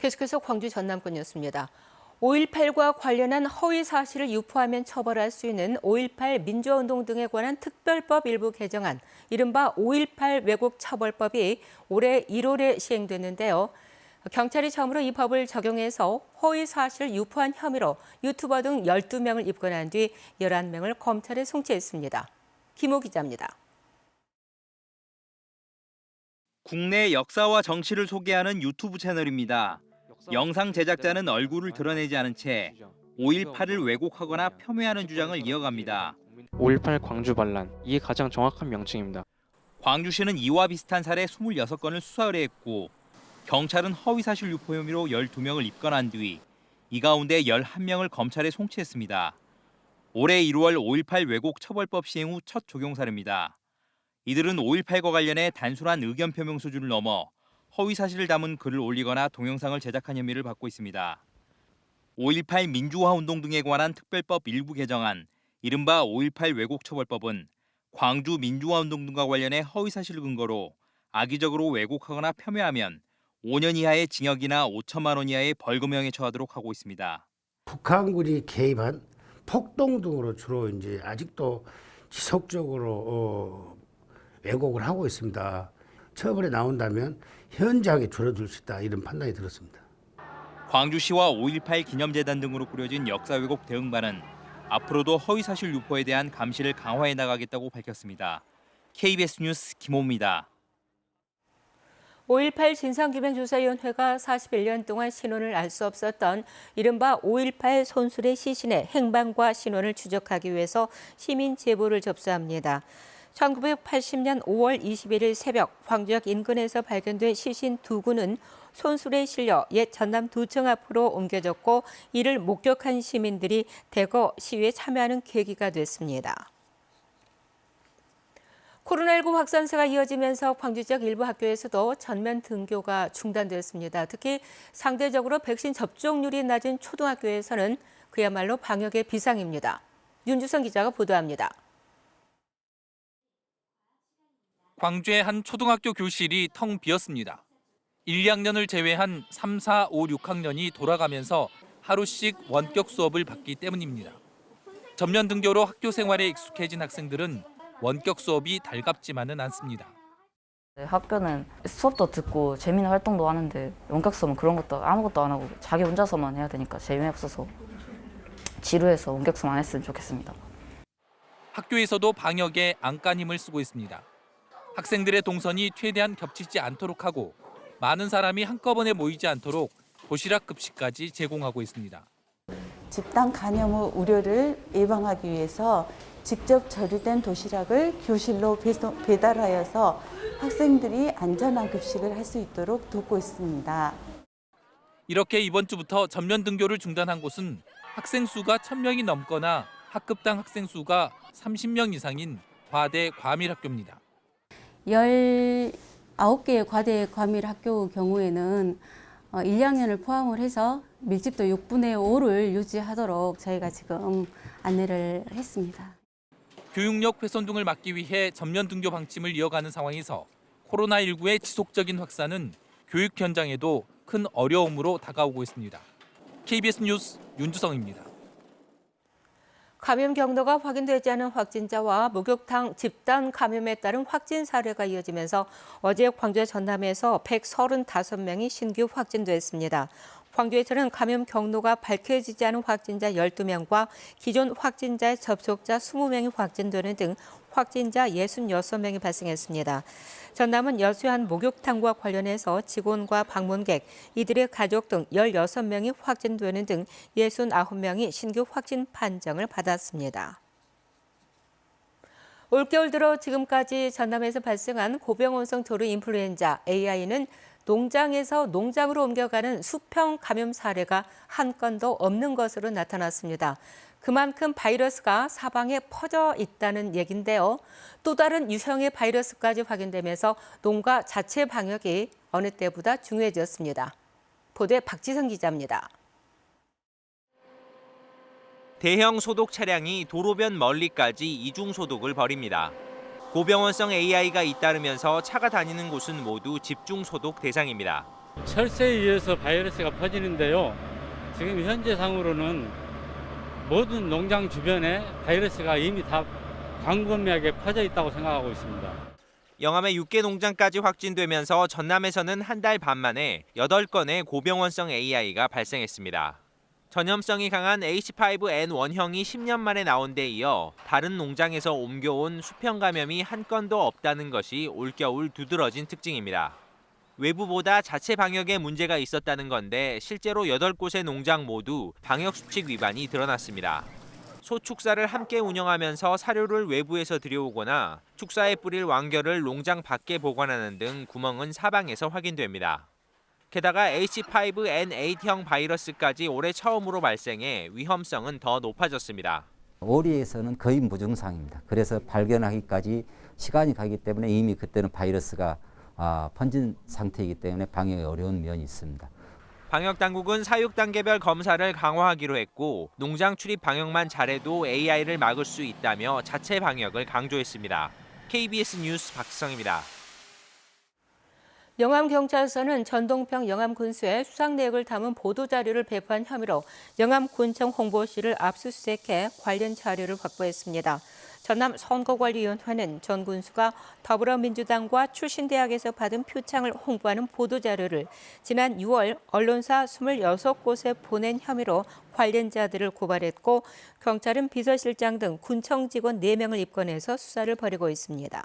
계속해서 광주 전남권 뉴스입니다. 5.18과 관련한 허위 사실을 유포하면 처벌할 수 있는 5.18 민주화운동 등에 관한 특별법 일부 개정안, 이른바 5.18 왜곡 처벌법이 올해 1월에 시행됐는데요. 경찰이 처음으로 이 법을 적용해서 허위 사실을 유포한 혐의로 유튜버 등 12명을 입건한 뒤 11명을 검찰에 송치했습니다. 김호 기자입니다. 국내 역사와 정치를 소개하는 유튜브 채널입니다. 영상 제작자는 얼굴을 드러내지 않은 채 5.18을 왜곡하거나 폄훼하는 주장을 이어갑니다. 5.18 광주 반란, 이게 가장 정확한 명칭입니다. 광주시는 이와 비슷한 사례 26건을 수사 의뢰했고 경찰은 허위사실 유포 혐의로 12명을 입건한 뒤 이 가운데 11명을 검찰에 송치했습니다. 올해 1월 5.18 왜곡 처벌법 시행 후 첫 적용 사례입니다. 이들은 5.18과 관련해 단순한 의견 표명 수준을 넘어 허위 사실을 담은 글을 올리거나 동영상을 제작한 혐의를 받고 있습니다. 5.18 민주화 운동 등에 관한 특별법 일부 개정안, 이른바 5.18 왜곡 처벌법은 광주 민주화 운동 등과 관련해 허위 사실을 근거로 악의적으로 왜곡하거나 폄훼하면 5년 이하의 징역이나 5천만 원 이하의 벌금형에 처하도록 하고 있습니다. 북한군이 개입한 폭동 등으로 주로 이제 아직도 지속적으로 왜곡을 하고 있습니다. 처벌에 나온다면 현저하게 줄어들 수 있다, 이런 판단이 들었습니다. 광주시와 5.18 기념재단 등으로 꾸려진 역사 왜곡 대응반은 앞으로도 허위사실 유포에 대한 감시를 강화해 나가겠다고 밝혔습니다. KBS 뉴스 김호입니다. 5.18 진상규명조사위원회가 41년 동안 신원을 알 수 없었던 이른바 5.18 손술의 시신의 행방과 신원을 추적하기 위해서 시민 제보를 접수합니다. 1980년 5월 21일 새벽 광주역 인근에서 발견된 시신 2구는 손술에 실려 옛 전남도청 앞으로 옮겨졌고 이를 목격한 시민들이 대거 시위에 참여하는 계기가 됐습니다. 코로나19 확산세가 이어지면서 광주 지역 일부 학교에서도 전면 등교가 중단됐습니다. 특히 상대적으로 백신 접종률이 낮은 초등학교에서는 그야말로 방역의 비상입니다. 윤주성 기자가 보도합니다. 광주의 한 초등학교 교실이 텅 비었습니다. 1, 2학년을 제외한 3, 4, 5, 6학년이 돌아가면서 하루씩 원격 수업을 받기 때문입니다. 전면 등교로 학교 생활에 익숙해진 학생들은 원격 수업이 달갑지만은 않습니다. 학교는 수업도 듣고 재미있는 활동도 하는데 원격 수업은 그런 것도 아무것도 안 하고 자기 혼자서만 해야 되니까 재미없어서 지루해서 원격 수업 안 했으면 좋겠습니다. 학교에서도 방역에 안간힘을 쓰고 있습니다. 학생들의 동선이 최대한 겹치지 않도록 하고 많은 사람이 한꺼번에 모이지 않도록 도시락 급식까지 제공하고 있습니다. 집단 감염 우려를 예방하기 위해서 직접 조리된 도시락을 교실로 배달하여서 학생들이 안전한 급식을 할 수 있도록 돕고 있습니다. 이렇게 이번 주부터 전면 등교를 중단한 곳은 학생 수가 1,000명이 넘거나 학급당 학생 수가 30명 이상인 과대 과밀 학교입니다. 19개의 과대 과밀 학교 경우에는 1, 2학년을 포함을 해서 밀집도 6분의 5를 유지하도록 저희가 지금 안내를 했습니다. 교육력 훼손 등을 막기 위해 전면 등교 방침을 이어가는 상황에서 코로나19의 지속적인 확산은 교육 현장에도 큰 어려움으로 다가오고 있습니다. KBS 뉴스 윤주성입니다. 감염 경로가 확인되지 않은 확진자와 목욕탕 집단 감염에 따른 확진 사례가 이어지면서 어제 광주 전남에서 135명이 신규 확진됐습니다. 광주에서는 감염 경로가 밝혀지지 않은 확진자 12명과 기존 확진자의 접촉자 20명이 확진되는 등 확진자 66명이 발생했습니다. 전남은 여수한 목욕탕과 관련해서 직원과 방문객, 이들의 가족 등 16명이 확진되는 등 69명이 신규 확진 판정을 받았습니다. 올겨울 들어 지금까지 전남에서 발생한 고병원성 조류 인플루엔자 AI는 농장에서 농장으로 옮겨가는 수평 감염 사례가 한 건도 없는 것으로 나타났습니다. 그만큼 바이러스가 사방에 퍼져 있다는 얘긴데요. 또 다른 유형의 바이러스까지 확인되면서 농가 자체 방역이 어느 때보다 중요해졌습니다. 보도에 박지성 기자입니다. 대형 소독 차량이 도로변 멀리까지 이중 소독을 벌입니다. 고병원성 AI가 잇따르면서 차가 다니는 곳은 모두 집중 소독 대상입니다. 철새에 의해서 바이러스가 퍼지는데요. 지금 현재 상으로는 모든 농장 주변에 바이러스가 이미 다 광범위하게 퍼져 있다고 생각하고 있습니다. 영암의 6개 농장까지 확진되면서 전남에서는 한 달 반 만에 8건의 고병원성 AI가 발생했습니다. 전염성이 강한 H5N1형이 10년 만에 나온 데 이어 다른 농장에서 옮겨온 수평 감염이 한 건도 없다는 것이 올겨울 두드러진 특징입니다. 외부보다 자체 방역에 문제가 있었다는 건데 실제로 8곳의 농장 모두 방역 수칙 위반이 드러났습니다. 소 축사를 함께 운영하면서 사료를 외부에서 들여오거나 축사에 뿌릴 왕겨를 농장 밖에 보관하는 등 구멍은 사방에서 확인됩니다. 게다가 H5N8형 바이러스까지 올해 처음으로 발생해 위험성은 더 높아졌습니다. 오리에서는 거의 무증상입니다. 그래서 발견하기까지 시간이 가기 때문에 이미 그때는 바이러스가 번진 상태이기 때문에 방역이 어려운 면이 있습니다. 방역당국은 사육 단계별 검사를 강화하기로 했고 농장 출입 방역만 잘해도 AI를 막을 수 있다며 자체 방역을 강조했습니다. KBS 뉴스 박성입니다. 영암경찰서는 전동평 영암군수에 수상 내역을 담은 보도자료를 배포한 혐의로 영암군청 홍보실을 압수수색해 관련 자료를 확보했습니다. 전남 선거관리위원회는 전 군수가 더불어민주당과 출신대학에서 받은 표창을 홍보하는 보도자료를 지난 6월 언론사 26곳에 보낸 혐의로 관련자들을 고발했고 경찰은 비서실장 등 군청 직원 4명을 입건해서 수사를 벌이고 있습니다.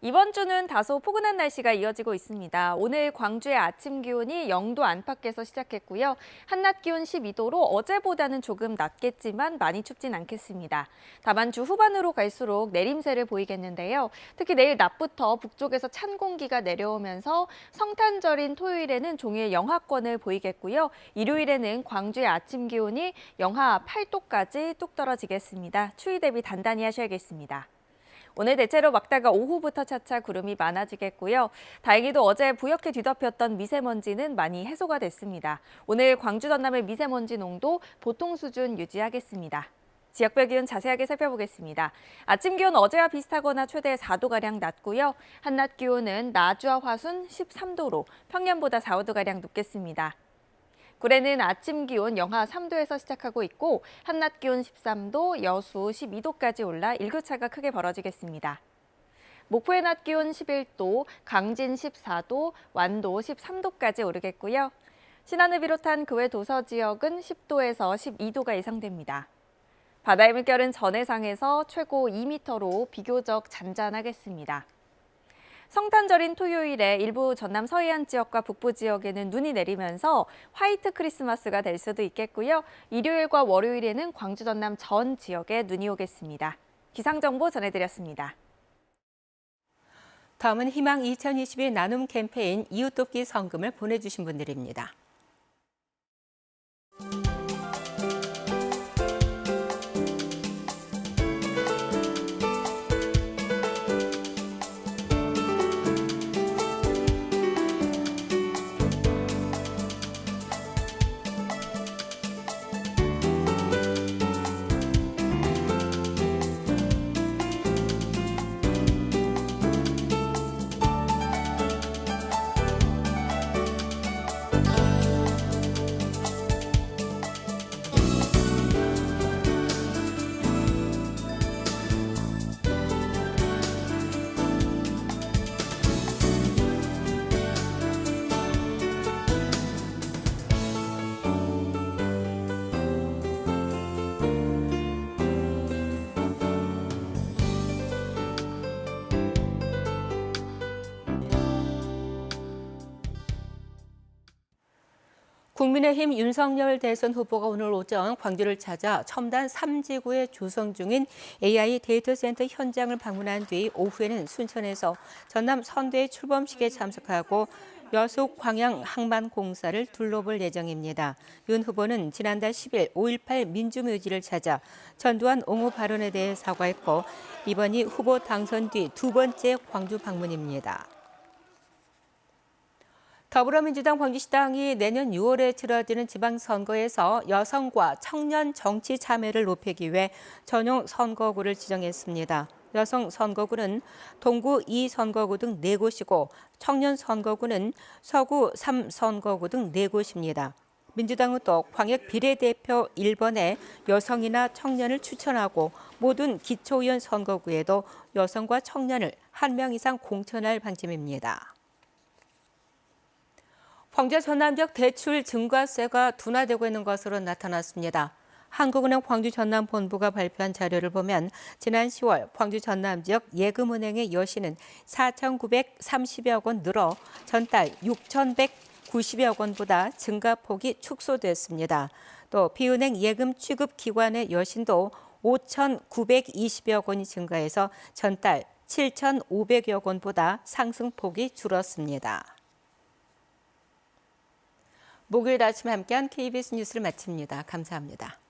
이번 주는 다소 포근한 날씨가 이어지고 있습니다. 오늘 광주의 아침 기온이 0도 안팎에서 시작했고요. 한낮 기온 12도로 어제보다는 조금 낮겠지만 많이 춥진 않겠습니다. 다만 주 후반으로 갈수록 내림세를 보이겠는데요. 특히 내일 낮부터 북쪽에서 찬 공기가 내려오면서 성탄절인 토요일에는 종일 영하권을 보이겠고요. 일요일에는 광주의 아침 기온이 영하 8도까지 뚝 떨어지겠습니다. 추위 대비 단단히 하셔야겠습니다. 오늘 대체로 막다가 오후부터 차차 구름이 많아지겠고요. 다행히도 어제 부옇게 뒤덮였던 미세먼지는 많이 해소가 됐습니다. 오늘 광주 전남의 미세먼지 농도 보통 수준 유지하겠습니다. 지역별 기온 자세하게 살펴보겠습니다. 아침 기온 어제와 비슷하거나 최대 4도가량 낮고요. 한낮 기온은 나주와 화순 13도로 평년보다 4, 5도가량 높겠습니다. 구례는 아침 기온 영하 3도에서 시작하고 있고 한낮 기온 13도, 여수 12도까지 올라 일교차가 크게 벌어지겠습니다. 목포의 낮 기온 11도, 강진 14도, 완도 13도까지 오르겠고요. 신안을 비롯한 그 외 도서 지역은 10도에서 12도가 예상됩니다. 바다의 물결은 전해상에서 최고 2m로 비교적 잔잔하겠습니다. 성탄절인 토요일에 일부 전남 서해안 지역과 북부 지역에는 눈이 내리면서 화이트 크리스마스가 될 수도 있겠고요. 일요일과 월요일에는 광주 전남 전 지역에 눈이 오겠습니다. 기상정보 전해드렸습니다. 다음은 희망 2022 나눔 캠페인 이웃돕기 성금을 보내주신 분들입니다. 국민의힘 윤석열 대선 후보가 오늘 오전 광주를 찾아 첨단 3지구에 조성 중인 AI 데이터 센터 현장을 방문한 뒤 오후에는 순천에서 전남 선대의 출범식에 참석하고 여속 광양 항만공사를 둘러볼 예정입니다. 윤 후보는 지난달 10일 5.18 민주묘지를 찾아 전두환 옹호 발언에 대해 사과했고 이번이 후보 당선 뒤 두 번째 광주 방문입니다. 더불어민주당 광주시당이 내년 6월에 치러지는 지방선거에서 여성과 청년 정치 참여를 높이기 위해 전용 선거구를 지정했습니다. 여성 선거구는 동구 2선거구 등 4곳이고 청년 선거구는 서구 3선거구 등 4곳입니다. 민주당은 또 광역 비례대표 1번에 여성이나 청년을 추천하고 모든 기초의원 선거구에도 여성과 청년을 1명 이상 공천할 방침입니다. 광주 전남 지역 대출 증가세가 둔화되고 있는 것으로 나타났습니다. 한국은행 광주 전남 본부가 발표한 자료를 보면 지난 10월 광주 전남 지역 예금은행의 여신은 4,930여 원 늘어 전달 6,190여 원보다 증가폭이 축소됐습니다. 또 비은행 예금 취급 기관의 여신도 5,920여 원이 증가해서 전달 7,500여 원보다 상승폭이 줄었습니다. 목요일 아침 함께한 KBS 뉴스를 마칩니다. 감사합니다.